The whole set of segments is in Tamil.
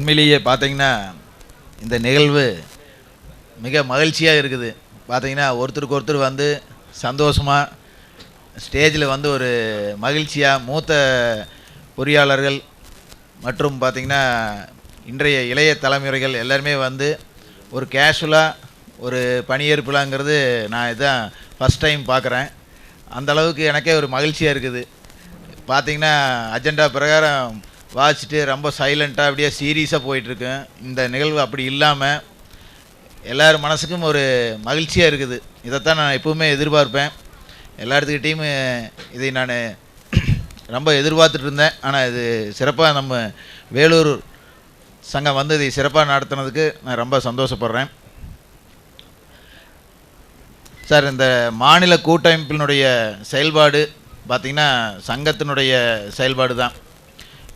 உண்மையிலேயே பார்த்தீங்கன்னா இந்த நிகழ்வு மிக மகிழ்ச்சியாக இருக்குது. பார்த்தீங்கன்னா ஒருத்தருக்கு ஒருத்தர் வந்து சந்தோஷமாக ஸ்டேஜில் வந்து ஒரு மகிழ்ச்சியாக மூத்த பொறியாளர்கள் மற்றும் பார்த்திங்கன்னா இன்றைய இளைய தலைமுறைகள் எல்லாருமே வந்து ஒரு கேஷுவலாக ஒரு பணியேற்புலாங்கிறது நான் இதான் ஃபஸ்ட் டைம் பார்க்குறேன். அந்தளவுக்கு எனக்கே ஒரு மகிழ்ச்சியாக இருக்குது. பார்த்திங்கன்னா அஜெண்டா பிரகாரம் வாசிச்சுட்டு ரொம்ப சைலண்ட்டாக அப்படியே சீரியஸாக போயிட்டுருக்கேன். இந்த நிகழ்வு அப்படி இல்லாமல் எல்லோரும் மனசுக்கும் ஒரு மகிழ்ச்சியாக இருக்குது. இதைத்தான் நான் எப்போவுமே எதிர்பார்ப்பேன். எல்லாத்துக்கிட்டையும் இதை நான் ரொம்ப எதிர்பார்த்துட்டு இருந்தேன். ஆனால் இது சிறப்பாக நம்ம வேலூர் சங்கம் வந்து இதை சிறப்பாக நடத்துனதுக்கு நான் ரொம்ப சந்தோஷப்படுறேன். சார், இந்த மாநில கூட்டமைப்பினுடைய செயல்பாடு பார்த்திங்கன்னா சங்கத்தினுடைய செயல்பாடு தான்.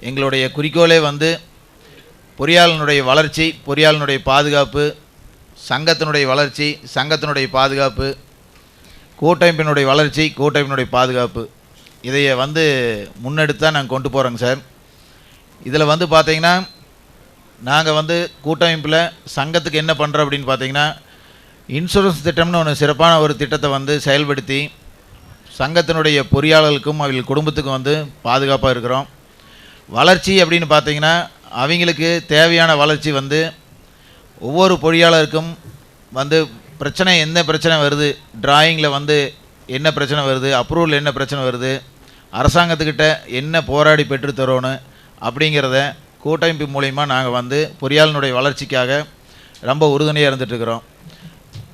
எங்களுடைய குறிக்கோளே வந்து பொறியாளனுடைய வளர்ச்சி, பொறியாளனுடைய பாதுகாப்பு, சங்கத்தினுடைய வளர்ச்சி, சங்கத்தினுடைய பாதுகாப்பு, கூட்டமைப்பினுடைய வளர்ச்சி, கூட்டமைப்பினுடைய பாதுகாப்பு, இதையை வந்து முன்னெடுத்து நாங்கள் கொண்டு போகிறோங்க சார். இதில் வந்து பார்த்திங்கன்னா நாங்கள் வந்து கூட்டமைப்பில் சங்கத்துக்கு என்ன பண்ணுறோம் அப்படின்னு பார்த்திங்கன்னா இன்சூரன்ஸ் திட்டம்னு ஒன்று சிறப்பான ஒரு திட்டத்தை வந்து செயல்படுத்தி சங்கத்தினுடைய பொறியாளர்களுக்கும் அவர்கள் குடும்பத்துக்கும் வந்து பாதுகாப்பாக இருக்கிறோம். வளர்ச்சி அப்படின்னு பார்த்திங்கன்னா அவங்களுக்கு தேவையான வளர்ச்சி வந்து ஒவ்வொரு பொறியாளருக்கும் வந்து பிரச்சனை, என்ன பிரச்சனை வருது, டிராயிங்கில் வந்து என்ன பிரச்சனை வருது, அப்ரூவல் என்ன பிரச்சனை வருது, அரசாங்கத்துக்கிட்ட என்ன போராடி பெற்று தரோன்னு அப்படிங்கிறத கூட்டமைப்பு மூலிமா நாங்கள் வந்து பொறியாளனுடைய வளர்ச்சிக்காக ரொம்ப உறுதுணையாக இருந்துகிட்ருக்கிறோம்.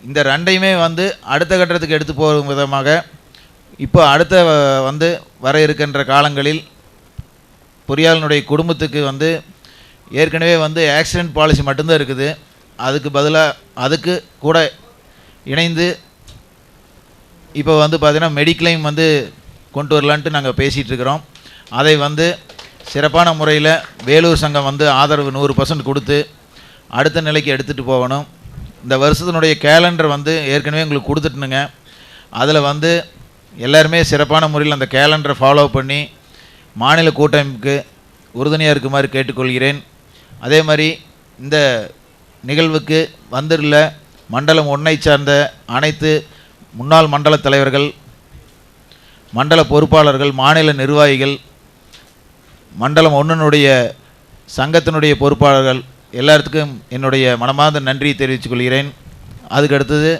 இந்த ரெண்டையுமே வந்து அடுத்த கட்டத்துக்கு எடுத்து போகும் விதமாக இப்போ அடுத்த வந்து வர இருக்கின்ற காலங்களில் பொறியாளனுடைய குடும்பத்துக்கு வந்து ஏற்கனவே வந்து ஆக்சிடெண்ட் பாலிசி மட்டும்தான் இருக்குது. அதுக்கு பதிலாக அதுக்கு கூட இணைந்து இப்போ வந்து பார்த்திங்கன்னா மெடிக்ளைம் வந்து கொண்டு வரலான்ட்டு நாங்கள் பேசிகிட்ருக்கிறோம். அதை வந்து சிறப்பான முறையில் வேலூர் சங்கம் வந்து ஆதரவு 100% கொடுத்து அடுத்த நிலைக்கு எடுத்துகிட்டு போகணும். இந்த வருஷத்தினுடைய கேலண்டர் வந்து ஏற்கனவே உங்களுக்கு கொடுத்துட்டுனுங்க. அதில் வந்து எல்லாருமே சிறப்பான முறையில் அந்த கேலண்டரை ஃபாலோ பண்ணி மாநில கூட்டமைப்புக்கு உறுதுணையாக இருக்குமாறு கேட்டுக்கொள்கிறேன். அதே மாதிரி இந்த நிகழ்வுக்கு வந்துள்ள மண்டலம் 1ஐ சார்ந்த அனைத்து முன்னாள் மண்டல தலைவர்கள், மண்டல பொறுப்பாளர்கள், மாநில நிர்வாகிகள், மண்டலம் 1னுடைய சங்கத்தினுடைய பொறுப்பாளர்கள் எல்லாத்துக்கும் என்னுடைய மனமார்ந்த நன்றியை தெரிவித்துக் கொள்கிறேன். அதுக்கடுத்தது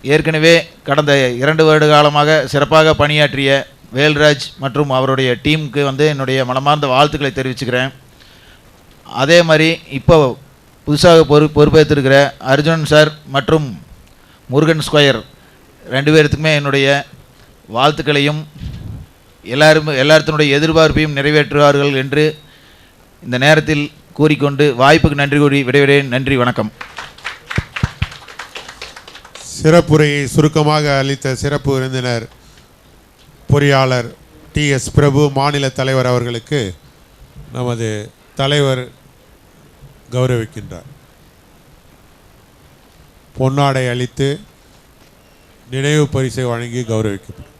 ஏற்கனவே கடந்த 2 வருட காலமாக சிறப்பாக பணியாற்றிய வேல்ராஜ் மற்றும் அவருடைய டீமுக்கு வந்து என்னுடைய மனமார்ந்த வாழ்த்துக்களை தெரிவிச்சுக்கிறேன். அதே மாதிரி இப்போ புதுசாக பொறுப்பேற்றிருக்கிற அர்ஜுனன் சார் மற்றும் முருகன் ஸ்கொயர் 2 பேர்த்துக்குமே என்னுடைய வாழ்த்துக்களையும் எல்லாத்தினுடைய எதிர்பார்ப்பையும் நிறைவேற்றுவார்கள் என்று இந்த நேரத்தில் கூறிக்கொண்டு வாய்ப்புக்கு நன்றி கூறி விடைபெறுகிறேன். நன்றி, வணக்கம். சிறப்புரையை சுருக்கமாக அளித்த சிறப்பு விருந்தினர் பொறியாளர் TS பிரபு மாநில தலைவர் அவர்களுக்கு நமது தலைவர் கௌரவிக்கின்றார். பொன்னாடை அளித்து நினைவு பரிசை வழங்கி கௌரவிக்கப்படும்.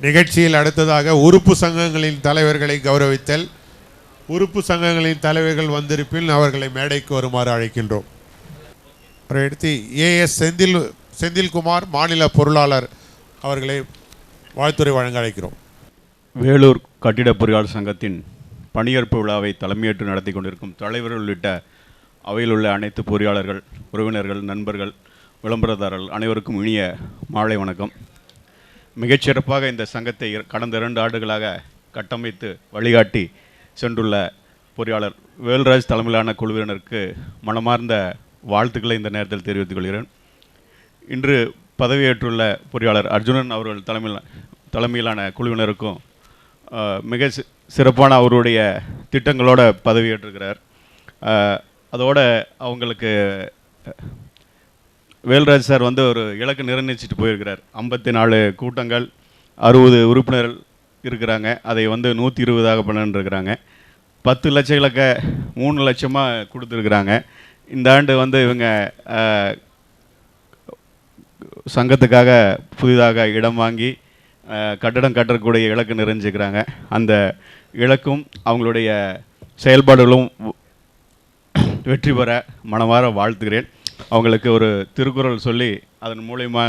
நிகழ்ச்சியில் அடுத்ததாக உறுப்பு சங்கங்களின் தலைவர்களை கௌரவித்தல். உறுப்பு சங்கங்களின் தலைவர்கள் வந்திருப்பில் அவர்களை மேடைக்கு வருமாறு அழைக்கின்றோம். அடுத்து AS செந்தில்குமார் மாநில பொருளாளர் அவர்களை வாழ்த்துரை வழங்க அழைக்கிறோம். வேலூர் கட்டிட பொறியாளர் சங்கத்தின் பணியேற்பு விழாவை தலைமையேற்று நடத்தி கொண்டிருக்கும் தலைவர்கள் உள்ளிட்ட அவையில் உள்ள அனைத்து பொறியாளர்கள், உறவினர்கள், நண்பர்கள், விளம்பரதாரர்கள் அனைவருக்கும் இனிய மாலை வணக்கம். மிகச்சிறப்பாக இந்த சங்கத்தை கடந்த 2 ஆண்டுகளாக கட்டமைத்து வழிகாட்டி சென்றுள்ள பொறியாளர் வேல்ராஜ் தலைமையிலான குழுவினருக்கு மனமார்ந்த வாழ்த்துக்களை இந்த நேரத்தில் தெரிவித்துக் கொள்கிறேன். இன்று பதவியேற்றுள்ள பொறியாளர் அர்ஜுனன் அவர்கள் தலைமையிலான குழுவினருக்கும் மிக சிறப்பான அவருடைய திட்டங்களோட பதவியேற்றிருக்கிறார். அதோட அவங்களுக்கு வேல்ராஜ் சார் வந்து ஒரு இலக்கு நிர்ணயிச்சுட்டு போயிருக்கிறார். 54 கூட்டங்கள், 60 உறுப்பினர்கள் இருக்கிறாங்க, அதை வந்து 120ஆக பண்ணிருக்கிறாங்க. 10 லட்ச இலக்க 3 லட்சமாக கொடுத்துருக்குறாங்க. இந்த ஆண்டு வந்து இவங்க சங்கத்துக்காக புதிதாக இடம் வாங்கி கட்டடம் கட்டக்கூடிய இலக்கு நிறைஞ்சிக்கிறாங்க. அந்த இலக்கும் அவங்களுடைய செயல்பாடுகளும் வெற்றி பெற மனமாற வாழ்த்துகிறேன். அவங்களுக்கு ஒரு திருக்குறள் சொல்லி அதன் மூலயமா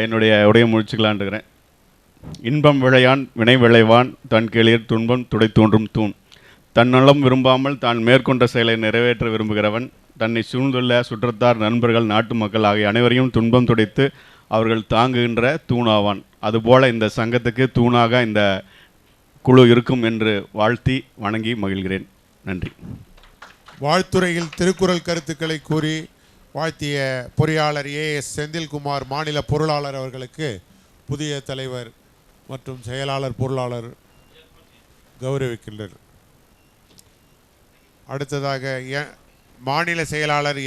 என்னுடைய உடைய முடிச்சுக்கலான்ட்டுக்கிறேன். இன்பம் விளையான் வினை விளைவான் தன் கேளிர் துன்பம் துடை தோன்றும் தூண். தன்னலம் விரும்பாமல் தான் மேற்கொண்ட செயலை நிறைவேற்ற விரும்புகிறவன் தன்னை சூழ்ந்துள்ள சுற்றத்தார் நண்பர்கள் நாட்டு மக்கள் ஆகிய அனைவரையும் துன்பம் துடைத்து அவர்கள் தாங்குகின்ற தூணாவான். அதுபோல இந்த சங்கத்துக்கு தூணாக இந்த குழு இருக்கும் என்று வாழ்த்தி வணங்கி மகிழ்கிறேன். நன்றி. வாழ்த்துறையில் திருக்குறள் கருத்துக்களை கூறி வாழ்த்திய பொறியாளர் ஏஎஸ் செந்தில்குமார் மாநில பொருளாளர் அவர்களுக்கு புதிய தலைவர் மற்றும் செயலாளர் பொருளாளர் கௌரவிக்கின்றனர். அடுத்ததாக மாநில செயலாளர்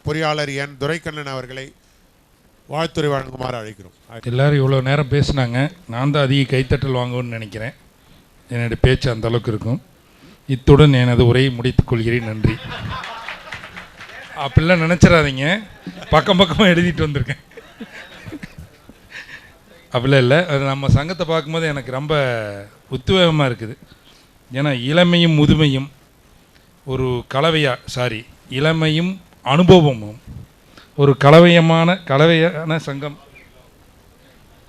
பொறியாளர் என் துரைக்கண்ணன் அவர்களை வாழ்த்துறை வழங்குமாறு அழைக்கிறோம். எல்லோரும் இவ்வளோ நேரம் பேசினாங்க. நான் தான் அதிக கைத்தட்டல் வாங்குவேன்னு நினைக்கிறேன். என்னுடைய பேச்சு அந்த அளவுக்கு இருக்கும். இத்துடன் எனது உரையை முடித்துக் கொள்கிறேன். நன்றி. அப்படிலாம் நினச்சிடாதீங்க, பக்கம் பக்கமாக எழுதிட்டு வந்திருக்கேன். அப்படிலாம் இல்லை. அது நம்ம சங்கத்தை பார்க்கும்போது எனக்கு ரொம்ப உத்வேகமாக இருக்குது. ஏன்னா இளமையும் முதுமையும் ஒரு இளமையும் அனுபவமும் ஒரு கலவையான சங்கம்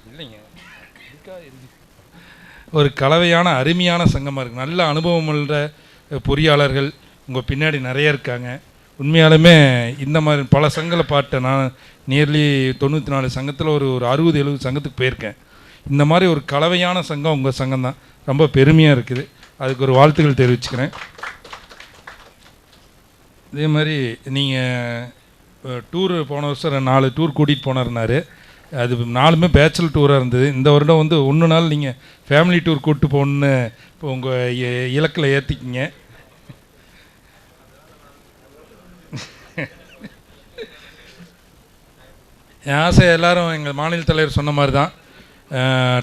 இல்லைங்க, ஒரு கலவையான அருமையான சங்கமாக இருக்குது. நல்ல அனுபவம் உள்ள பொறியாளர்கள் உங்கள் பின்னாடி நிறைய இருக்காங்க. உண்மையாலுமே இந்த மாதிரி பல சங்கங்களை பார்த்தேன். நான் நியர்லி 94 சங்கத்தில் ஒரு 60-70 சங்கத்துக்கு போயிருக்கேன். இந்த மாதிரி ஒரு கலவையான சங்கம் உங்கள் சங்கம் தான். ரொம்ப பெருமையாக இருக்குது. அதுக்கு ஒரு வாழ்த்துக்கள் தெரிவிச்சுக்கிறேன். இதே மாதிரி நீங்கள் டூரு போன வருஷம் 4 டூர் கூட்டிகிட்டு போனார்னாரு. அது 4மே பேச்சுலர் டூராக இருந்தது. இந்த வருடம் வந்து 1 நாள் நீங்கள் ஃபேமிலி டூர் கூப்பிட்டு போகணுன்னு இப்போ உங்கள் இலக்கில் ஏற்றிக்கிங்க. என் ஆசை எல்லோரும் எங்கள் மாநில தலைவர் சொன்ன மாதிரி தான்.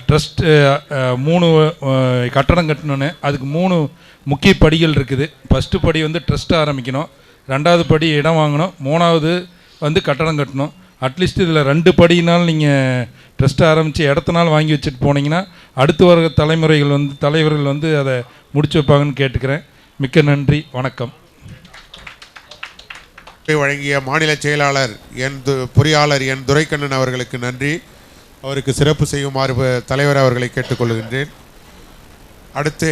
ட்ரஸ்ட்டு 3 கட்டடம் கட்டணுன்னு. அதுக்கு 3 முக்கிய படிகள் இருக்குது. ஃபஸ்ட்டு படி வந்து ட்ரஸ்ட்டு ஆரம்பிக்கணும், 2வது படி இடம் வாங்கணும், 3வது வந்து கட்டடம் கட்டணும். அட்லீஸ்ட் இதில் 2 படினாலும் நீங்கள் ட்ரஸ்ட்டு ஆரம்பித்து இடத்தினாலும் வாங்கி வச்சுட்டு போனீங்கன்னா அடுத்து வர தலைவர்கள் வந்து அதை முடிச்சு வைப்பாங்கன்னு கேட்டுக்கிறேன். மிக்க நன்றி, வணக்கம். வழங்கிய மாநில செயலாளர் பொறியாளர் என் துரைக்கண்ணன் அவர்களுக்கு நன்றி. அவருக்கு சிறப்பு செய்யுமாறு தலைவர் அவர்களை கேட்டுக்கொள்கின்றேன். அடுத்து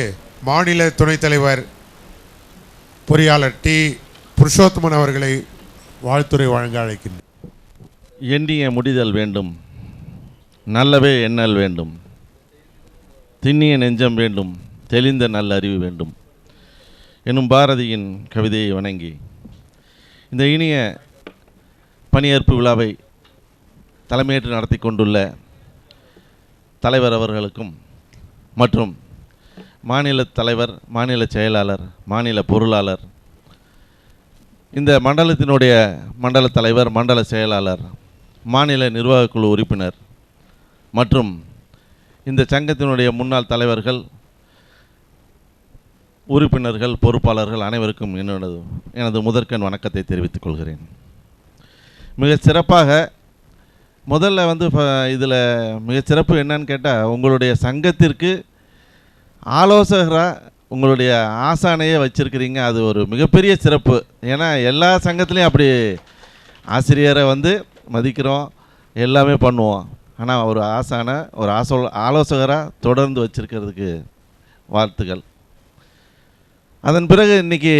மாநில துணைத் தலைவர் பொறியாளர் டி புருஷோத்தமன் அவர்களை வாழ்த்துறை வழங்க அழைக்கின்றேன். எண்ணிய முடிதல் வேண்டும், நல்லவே எண்ணல் வேண்டும், திண்ணிய நெஞ்சம் வேண்டும், தெளிந்த நல்ல அறிவு வேண்டும் எனும் பாரதியின் கவிதையை வணங்கி இந்த இனிய பணியேற்பு விழாவை தலைமையேற்று நடத்தி கொண்டுள்ள தலைவர் அவர்களுக்கும் மற்றும் மாநில தலைவர், மாநில செயலாளர், மாநில பொருளாளர், இந்த மண்டலத்தினுடைய மண்டல தலைவர், மண்டல செயலாளர், மாநில நிர்வாகக் குழு உறுப்பினர் மற்றும் இந்த சங்கத்தினுடைய முன்னாள் தலைவர்கள், உறுப்பினர்கள், பொறுப்பாளர்கள் அனைவருக்கும் எனது முதற்கண் வணக்கத்தை தெரிவித்துக் கொள்கிறேன். மிக சிறப்பாக முதல்ல வந்து இதில் மிகச்சிறப்பு என்னன்னு கேட்டால், உங்களுடைய சங்கத்திற்கு ஆலோசகராக உங்களுடைய ஆசானையே வச்சுருக்கிறீங்க. அது ஒரு மிகப்பெரிய சிறப்பு. ஏன்னா எல்லா சங்கத்துலேயும் அப்படி ஆசிரியரை வந்து மதிக்கிறோம், எல்லாமே பண்ணுவோம். ஆனால் ஒரு ஆசானை ஒரு ஆலோசகராக தொடர்ந்து வச்சுருக்கிறதுக்கு வாழ்த்துக்கள். அதன் பிறகு இன்றைக்கி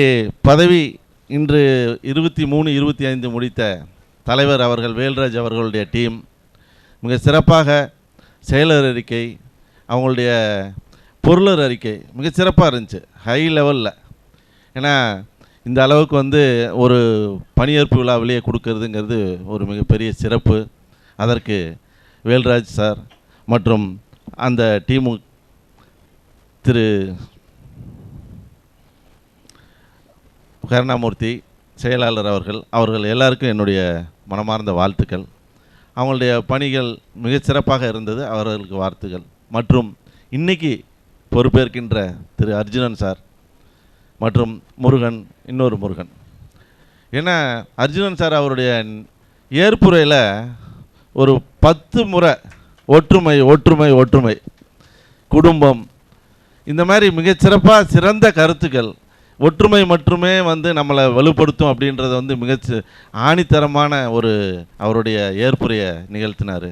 பதவி இன்று 23-25 முடித்த தலைவர் அவர்கள் வேல்ராஜ் அவர்களுடைய டீம் மிக சிறப்பாக செயலர் அறிக்கை, அவங்களுடைய பொருளர் அறிக்கை மிக சிறப்பாக இருந்துச்சு, ஹை லெவலில். ஏன்னா இந்த அளவுக்கு வந்து ஒரு பணியேற்பு விழாவிலேயே கொடுக்கறதுங்கிறது ஒரு மிகப்பெரிய சிறப்பு. அதற்கு வேல்ராஜ் சார் மற்றும் அந்த டீமு திரு கருணாமூர்த்தி செயலாளர் அவர்கள் எல்லாருக்கும் என்னுடைய மனமார்ந்த வாழ்த்துக்கள். அவங்களுடைய பணிகள் மிகச்சிறப்பாக இருந்தது, அவர்களுக்கு வாழ்த்துக்கள். மற்றும் இன்னைக்கு பொறுப்பேற்கின்ற திரு அர்ஜுனன் சார் மற்றும் முருகன், இன்னொரு முருகன். ஏன்னா அர்ஜுனன் சார் அவருடைய ஏற்புரையில் ஒரு 10 முறை ஒற்றுமை ஒற்றுமை ஒற்றுமை, குடும்பம், இந்த மாதிரி மிகச்சிறப்பாக சிறந்த கருத்துக்கள், ஒற்றுமை மட்டுமே வந்து நம்மளை வலுப்படுத்தும் அப்படின்றத வந்து ஆணித்தரமான ஒரு அவருடைய ஏற்புரையை நிகழ்த்தினார்.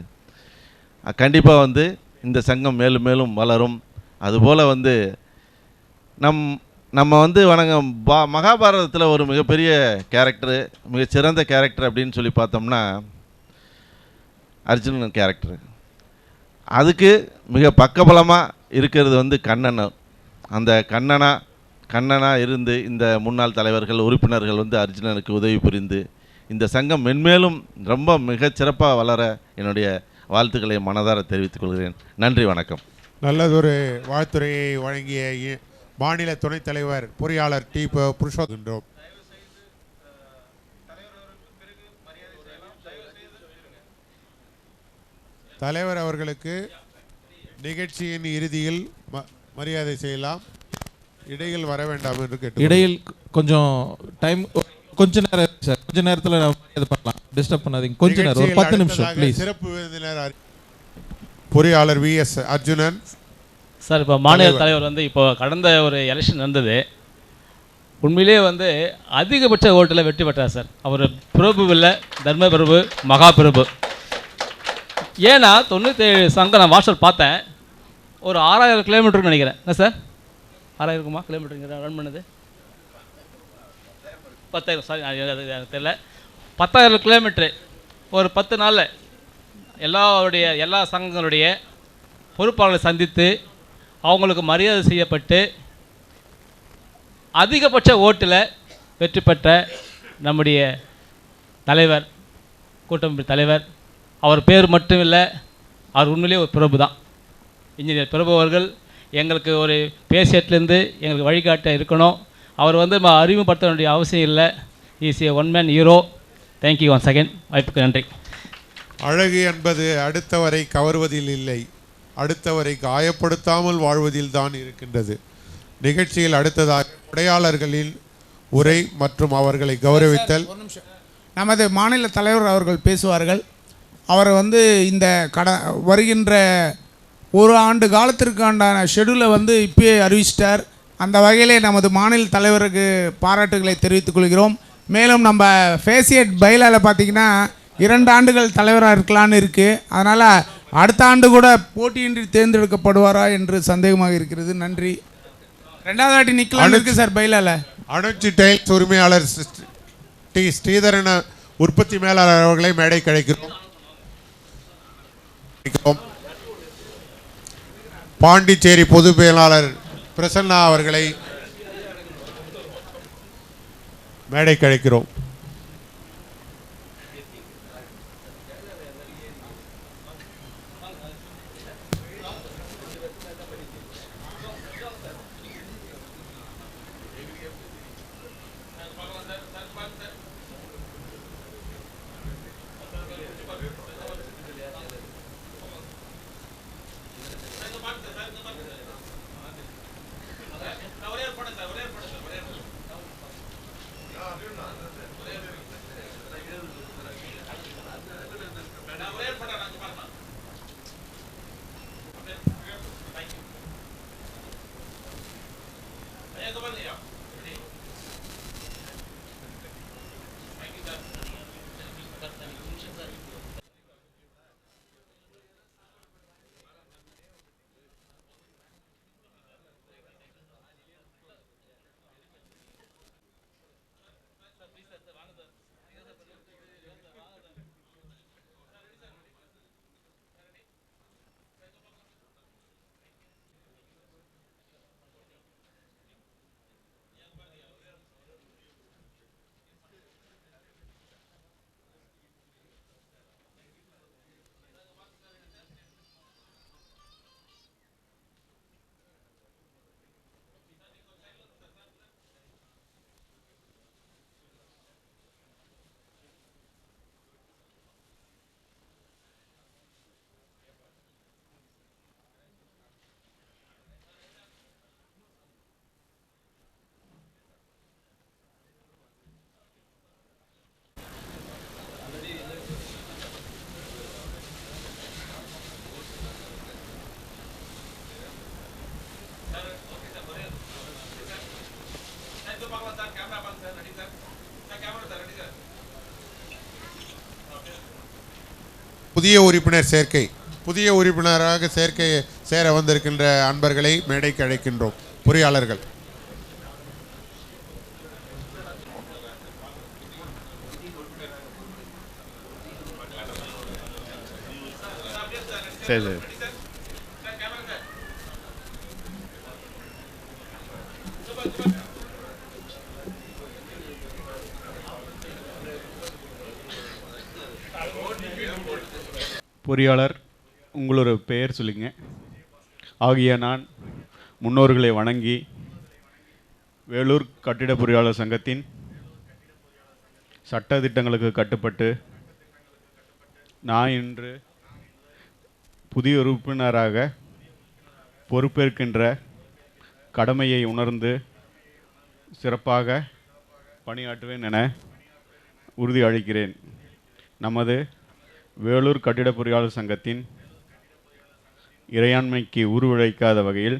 கண்டிப்பாக வந்து இந்த சங்கம் மேலும் மேலும் வளரும். அதுபோல் வந்து நம்ம வந்து மகாபாரதத்தில் ஒரு மிகப்பெரிய கேரக்டரு, மிகச்சிறந்த கேரக்டர் அப்படின்னு சொல்லி பார்த்தோம்னா அர்ஜுனன் கேரக்டரு. அதுக்கு மிக பக்கபலமாக இருக்கிறது வந்து கண்ணன். அந்த கண்ணனாக இருந்து இந்த முன்னாள் தலைவர்கள், உறுப்பினர்கள் வந்து அர்ஜுனனுக்கு உதவி புரிந்து இந்த சங்கம் மென்மேலும் ரொம்ப மிகச்சிறப்பாக வளர என்னுடைய வாழ்த்துக்களை மனதார தெரிவித்துக் கொள்கிறேன். நன்றி, வணக்கம். நல்லதொரு வாழ்த்துறையை வழங்கிய மாநில துணைத் தலைவர் பொறியாளர் டி. புருஷோத்தமன் தலைவர் அவர்களுக்கு நிகழ்ச்சியின் இறுதியில் மரியாதை செய்யலாம். இடையில் வர வேண்டாம் என்று கேட்டு. இடையில் கொஞ்சம் டைம், கொஞ்ச நேரம் சார், கொஞ்ச நேரத்தில் இது பண்ணலாம், டிஸ்டர்ப் பண்ணாதீங்க. கொஞ்ச நேரம், ஒரு 10 நிமிஷம் ப்ளீஸ். சிறப்பு விருந்தினர் பொறியாளர் விஎஸ் அர்ஜுனன் சார். இப்போ மாநில தலைவர் வந்து இப்போ கடந்த ஒரு எலெக்ஷன் நடந்தது, உண்மையிலே வந்து அதிகபட்ச ஓட்டில் வெற்றி பெற்றார் சார். அவர் பிரபு இல்லை, தர்ம பிரபு, மகா பிரபு. ஏன்னா 97 சங்கம் நான் வாட்ஸ்அப் பார்த்தேன், ஒரு 6000 கிலோமீட்டர்னு நினைக்கிறேன். என்ன சார், 6000 இருக்குமா கிலோமீட்டருங்க ரன் பண்ணது? 10,000, சாரி எனக்கு தெரியல, 10,000 கிலோமீட்ரு ஒரு 10 நாளில் எல்லா சங்கங்களுடைய பொறுப்பாளர்களை சந்தித்து அவங்களுக்கு மரியாதை செய்யப்பட்டு அதிகபட்ச ஓட்டில் வெற்றி பெற்ற நம்முடைய தலைவர், கூட்டமைப்பு தலைவர். அவர் பேர் மட்டும் இல்லை, அவர் உண்மையிலே ஒரு பிரபு தான். இன்ஜினியர் பிரபு அவர்கள் எங்களுக்கு ஒரு பேசியட்லேருந்து எங்களுக்கு வழிகாட்ட இருக்கணும். அவர் வந்து அறிமுகப்படுத்த வேண்டிய அவசியம் இல்லை. Is a one man hero. Thank you one second, வாய்ப்புக்கு நன்றி. அழகு என்பது அடுத்தவரை கவர்வதில் இல்லை, அடுத்தவரை காயப்படுத்தாமல் வாழ்வதில் தான் இருக்கின்றது. நிகழ்ச்சியில் அடுத்ததாக உரையாளர்களின் உரை மற்றும் அவர்களை கௌரவித்தல். நமது மாநில தலைவர் அவர்கள் பேசுவார்கள். அவர் வந்து இந்த வருகின்ற ஒரு ஆண்டு காலத்திற்கான ஷெடியூலை வந்து இப்பயே அறிவிச்சிட்டார். அந்த வகையிலே நமது மாநில தலைவருக்கு பாராட்டுகளை தெரிவித்துக் கொள்கிறோம். மேலும் நம்ம ஃபேசியட் பைலாவில் பார்த்திங்கன்னா 2 ஆண்டுகள் தலைவராக இருக்கலான்னு இருக்குது. அதனால் அடுத்த ஆண்டு கூட போட்டியின்றி தேர்ந்தெடுக்கப்படுவாரா என்று சந்தேகமாக இருக்கிறது. நன்றி. 2வது வாட்டி நிற்கலான்னு இருக்குது சார் பைலாவில். அனுச்சி டைல்ஸ் உரிமையாளர் டி. ஸ்ரீதரன் உற்பத்தி மேலாளர் அவர்களை மேடை கழிக்கிறோம். பாண்டிச்சேரி பொது மேலாளர் பிரசன்னா அவர்களை மேடை கழிக்கிறோம். புதிய உறுப்பினர் சேர்க்கை. புதிய உறுப்பினராக சேர வந்திருக்கின்ற அன்பர்களை மேடைக்கு அழைக்கின்றோம். பொறியாளர்கள். சரி சரி. பொறியாளர், உங்களோட பெயர் சொல்லுங்க. ஆகிய நான் முன்னோர்களை வணங்கி வேலூர் கட்டிட பொறியாளர் சங்கத்தின் சட்ட திட்டங்களுக்கு கட்டுப்பட்டு நான் இன்று புதிய உறுப்பினராக பொறுப்பேற்கின்ற கடமையை உணர்ந்து சிறப்பாக பணியாற்றுவேன் என உறுதி அளிக்கிறேன். நமது வேலூர் கட்டிட பொறியாளர் சங்கத்தின் இறையாண்மைக்கு உருவழைக்காத வகையில்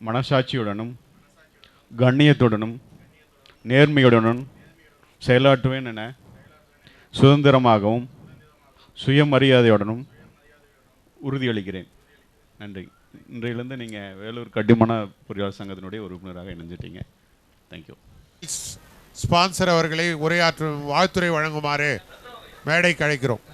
மனசாட்சியுடனும் கண்ணியத்துடனும் நேர்மையுடனும் செயலாற்றுவேன் என சுதந்திரமாகவும் சுயமரியாதையுடனும் உறுதியளிக்கிறேன். நன்றி. இன்றையிலிருந்து நீங்கள் வேலூர் கட்டுமான பொறியாளர் சங்கத்தினுடைய உறுப்பினராக இணைஞ்சிட்டீங்க. தேங்க்யூ. ஸ்பான்சர் அவர்களை உரையாற்றும் வாழ்த்துரை வழங்குமாறு மேடைக்கு அழைக்கிறோம்.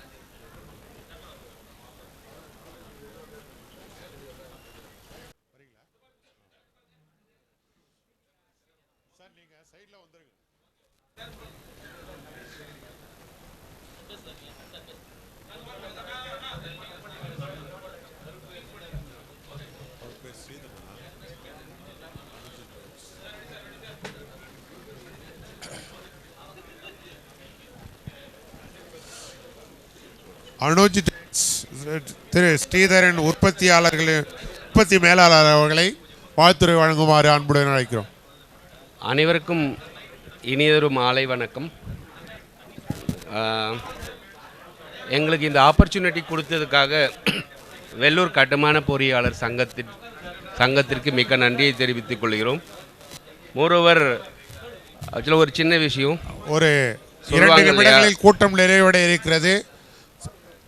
அனுஜ் திரு ஸ்ரீதரன் உற்பத்தி மேலாளர் அவர்களை வாழ்த்துரை வழங்குமாறு அன்புடன் அழைக்கிறோம். அனைவருக்கும் இனியொரு மாலை வணக்கம். எங்களுக்கு இந்த ஆப்பர்ச்சுனிட்டி கொடுத்ததுக்காக வெள்ளூர் கட்டுமான பொறியாளர் சங்கத்திற்கு மிக்க நன்றியை தெரிவித்துக் கொள்கிறோம். மோரோவர் அதில் ஒரு சின்ன விஷயம், ஒரு 2 நிமிடங்களில் கூட்டம் நிறைவடைய இருக்கிறது.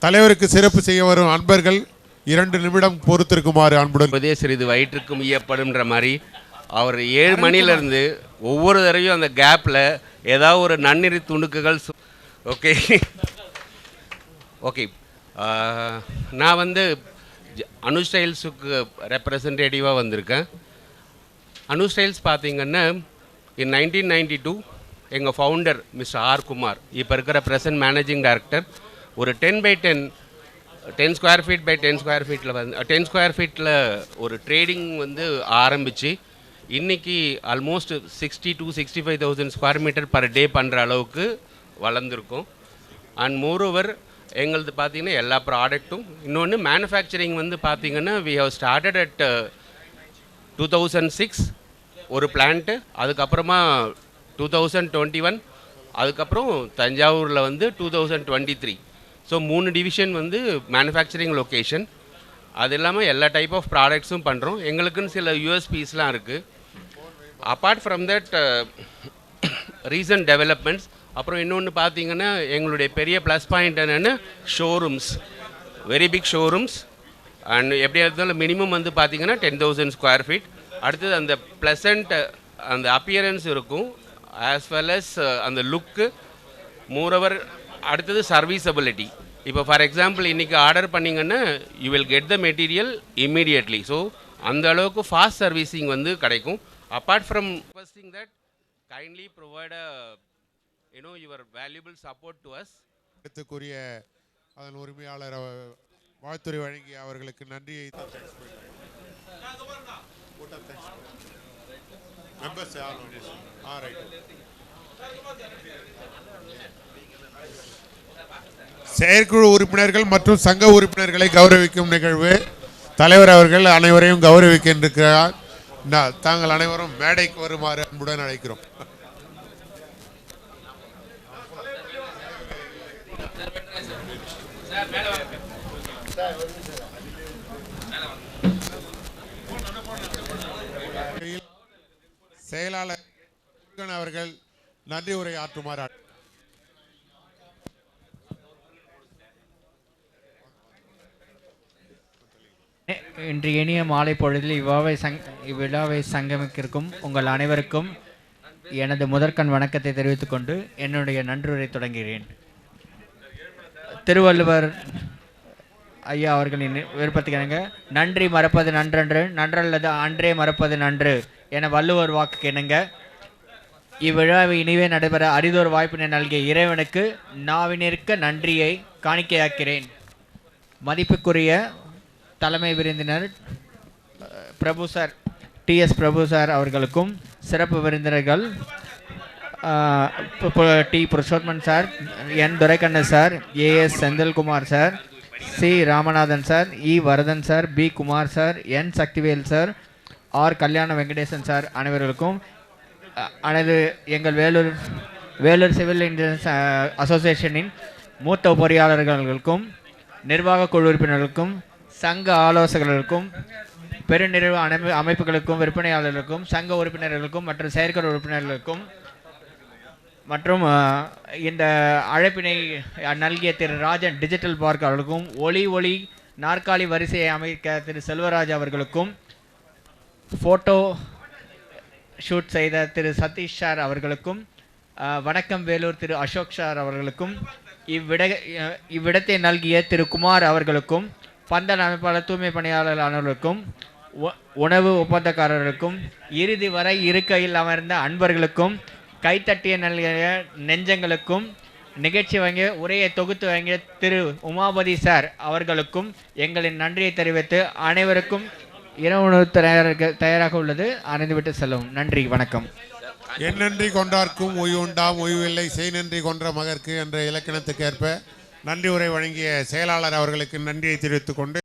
தலைவருக்கு சிறப்பு செய்ய வரும் அன்பர்கள் 2 நிமிடம் பொறுத்திருக்குமாறு அன்புடன். சிறிது வயிற்றுக்கும் ஈயப்படும்ன்ற மாதிரி அவர் 7 மணிலேருந்து ஒவ்வொரு தடவையும் அந்த கேப்பில் ஏதாவது ஒரு நன்னெறி துணுக்குகள். Okay okay. நான் வந்து அனு ஸ்டைல்ஸுக்கு ரெப்ரசன்டேட்டிவாக வந்திருக்கேன். அனு ஸ்டைல்ஸ் பார்த்தீங்கன்னா இன் 1992 எங்கள் ஃபவுண்டர் மிஸ்டர் ஆர் குமார், இப்போ இருக்கிற ப்ரெசன்ட் மேனேஜிங் டைரக்டர், ஒரு 10 ஸ்கொயர் ஃபீட் பை 10 ஸ்கொயர் ஃபீட்டில் வந்து 10 ஸ்கொயர் ஃபீட்டில் ஒரு ட்ரேடிங் வந்து ஆரம்பித்து இன்றைக்கி almost 60,000 to 65,000 square meter per day பண்ணுற அளவுக்கு வளர்ந்துருக்கும். அண்ட் மோரோவர் எங்களது பார்த்திங்கன்னா எல்லா ப்ராடக்ட்டும், இன்னொன்று மேனுஃபேக்சரிங் வந்து பார்த்திங்கன்னா வி ஹவ் ஸ்டார்டட் அட் 2006 ஒரு பிளான்ட்டு, அதுக்கப்புறமா 2021, அதுக்கப்புறம் தஞ்சாவூரில் வந்து 2023. ஸோ 3 டிவிஷன் வந்து மேனுஃபேக்சரிங் லொக்கேஷன். அது இல்லாமல் எல்லா டைப் ஆஃப் ப்ராடக்ட்ஸும் பண்ணுறோம். எங்களுக்குன்னு சில யூஎஸ்பிஸ்லாம் இருக்குது. Apart from that recent developments. அப்புறம் இன்னொன்று பார்த்தீங்கன்னா எங்களுடைய பெரிய ப்ளஸ் பாயிண்ட் என்னென்னா showrooms, very big showrooms. And எப்படி இருந்தாலும் மினிமம் வந்து பார்த்திங்கன்னா 10,000 ஸ்கொயர் ஃபீட். அடுத்தது அந்த ப்ளசண்ட் அந்த அப்பியரன்ஸ் இருக்கும், ஆஸ் வெல் அஸ் அந்த லுக்கு. மோரோவர் அடுத்தது சர்வீசபிலிட்டி. இப்போ ஃபார் எக்ஸாம்பிள் இன்றைக்கி ஆர்டர் பண்ணிங்கன்னா you will get the material immediately. So அந்த அளவுக்கு ஃபாஸ்ட் சர்வீசிங் வந்து கிடைக்கும். Apart from requesting that kindly provide your valuable support to us. எடுத்துக்குரிய அதன் உரிமையாளர் வாழ்த்துறை வழங்கிய அவர்களுக்கு நன்றியை செயற்குழு உறுப்பினர்கள் மற்றும் சங்க உறுப்பினர்களை கௌரவிக்கும் நிகழ்வு. தலைவர் அவர்கள் அனைவரையும் கௌரவிக்கின்றார். தாங்கள் அனைவரும் மேடைக்கு வருமாறு அன்புடன் அழைக்கிறோம். செயலாளர் அவர்கள் நன்றி உரை ஆற்றுமாறு இன்று இனிய மாலை பொழுதில் இவ்விழாவை சங்கமிக்கிருக்கும் உங்கள் அனைவருக்கும் எனது முதற்கண் வணக்கத்தை தெரிவித்துக் கொண்டு என்னுடைய நன்றியுரை தொடங்குகிறேன். திருவள்ளுவர் ஐயா அவர்களின் விருப்பத்துக்கு நன்றி மறப்பது நன்றன்று, நன்றல்லது அன்றே மறப்பது நன்று என வள்ளுவர் வாக்கு இணங்க இவ்விழாவை இனிவே நடைபெற அரிதொரு வாய்ப்பினை நல்கிய இறைவனுக்கு நாவினிற்க நன்றியை காணிக்கையாக்கிறேன். மதிப்புக்குரிய தலைமை விருந்தினர் Prabhu sir, TS Prabhu sir அவர்களுக்கும், சிறப்பு விருந்தினர்கள் D Purushothaman sir, N Duraikannan sir, AS Senthilkumar sir, C Ramanathan sir, E Varadhan sir, P Kumar sir, N Sakthivel sir, R Kalyana Venkatesan sir அனைவர்களுக்கும், எங்கள் வேலூர் சிவில் இன்ஜினியர்ஸ் அசோசியேஷனின் மூத்த பொறியாளர்களுக்கும், நிர்வாக குழு உறுப்பினர்களுக்கும், சங்க ஆலோசகர்களுக்கும், பெருநிறுவ அமைப்புகளுக்கும், விற்பனையாளர்களுக்கும், சங்க உறுப்பினர்களுக்கும் மற்றும் செயற்குழு உறுப்பினர்களுக்கும் மற்றும் இந்த அழைப்பினை நல்கிய திரு ராஜன் டிஜிட்டல் பார்க் அவர்களுக்கும், ஒளி நாற்காலி வரிசையை அமைக்க திரு செல்வராஜ் அவர்களுக்கும், ஃபோட்டோ ஷூட் செய்த திரு சதீஷ் சார் அவர்களுக்கும், வணக்கம் வேலூர் திரு அசோக் சார் அவர்களுக்கும், இவ்விடத்தை நல்கிய திரு குமார் அவர்களுக்கும், பந்தல் அமைப்பாளர் தூய்மை பணியாளர் அனைவருக்கும், உணவு ஒப்பந்தக்காரர்களுக்கும், இறுதி வரை இருக்கையில் அமர்ந்த அன்பர்களுக்கும், கைத்தட்டிய நல்கிய நெஞ்சங்களுக்கும், நிகழ்ச்சி வழங்கிய உரையை தொகுத்து வழங்கிய திரு உமாபதி சார் அவர்களுக்கும் எங்களின் நன்றியை தெரிவித்து அனைவருக்கும் இரவு உணவு தயாராக உள்ளது, அறிந்துவிட்டு செல்லவும். நன்றி, வணக்கம். என் நன்றி கொண்டார்க்கும் ஓய்வுண்டாம் ஓய்வில்லை, செய் நன்றி கொன்ற மகற்கு என்ற இலக்கணத்துக்கு ஏற்ப நன்றி உரை வழங்கிய செயலாளர் அவர்களுக்கு நன்றியை தெரிவித்துக் கொண்டு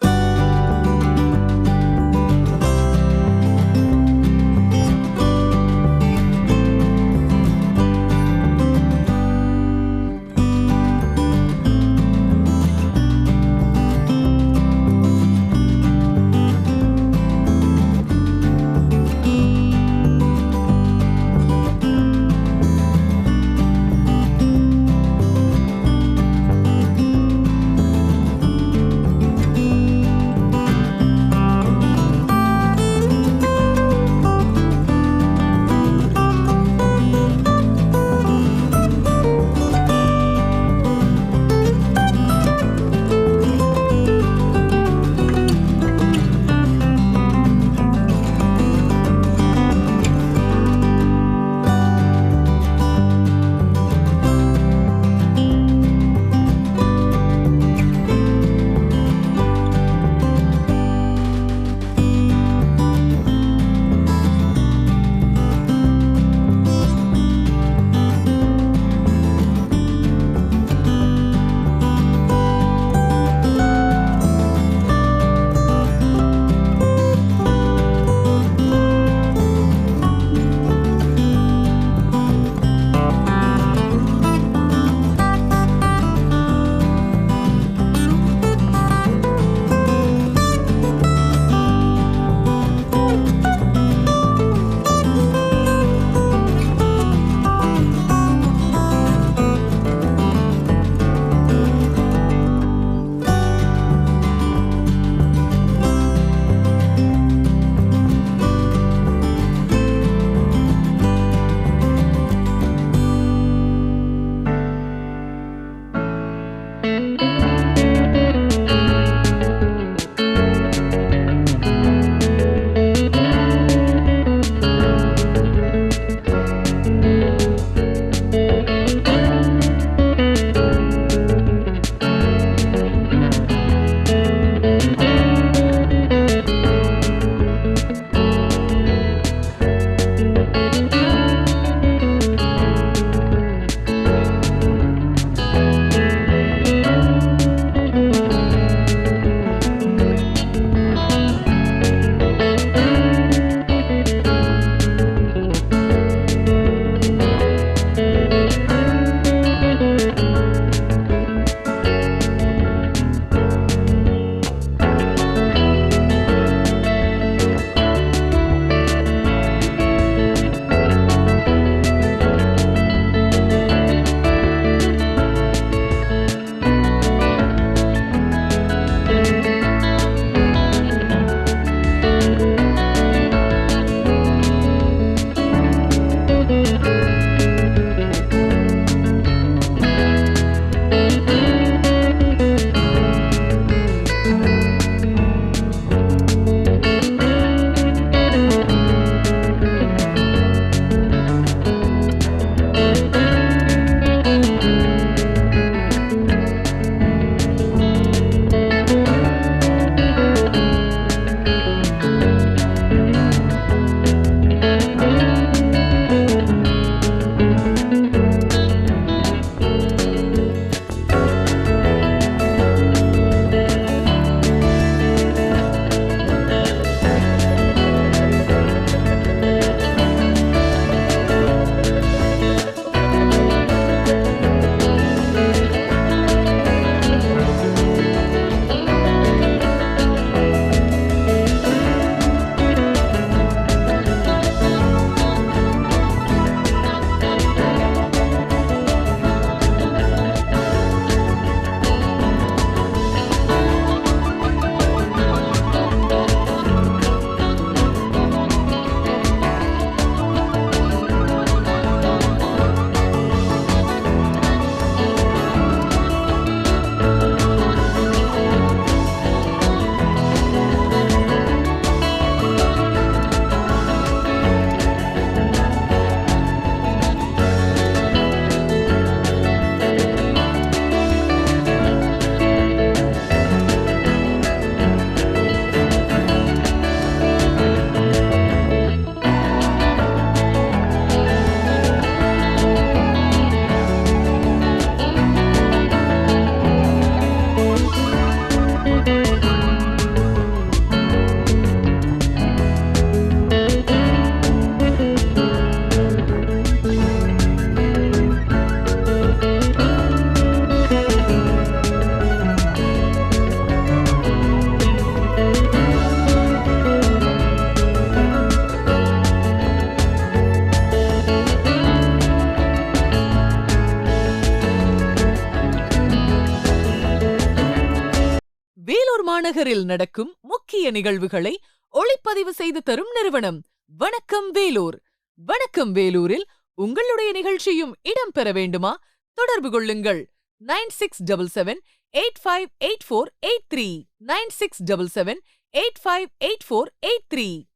மாநகரில் நடக்கும் முக்கிய நிகழ்வுகளை ஒளிப்பதிவு செய்து தரும் நிறுவனம் வணக்கம் வேலூர். வணக்கம் வேலூரில் உங்களுடைய நிகழ்ச்சியும் இடம்பெற வேண்டுமா? தொடர்பு கொள்ளுங்கள் 9677858483 9677858483.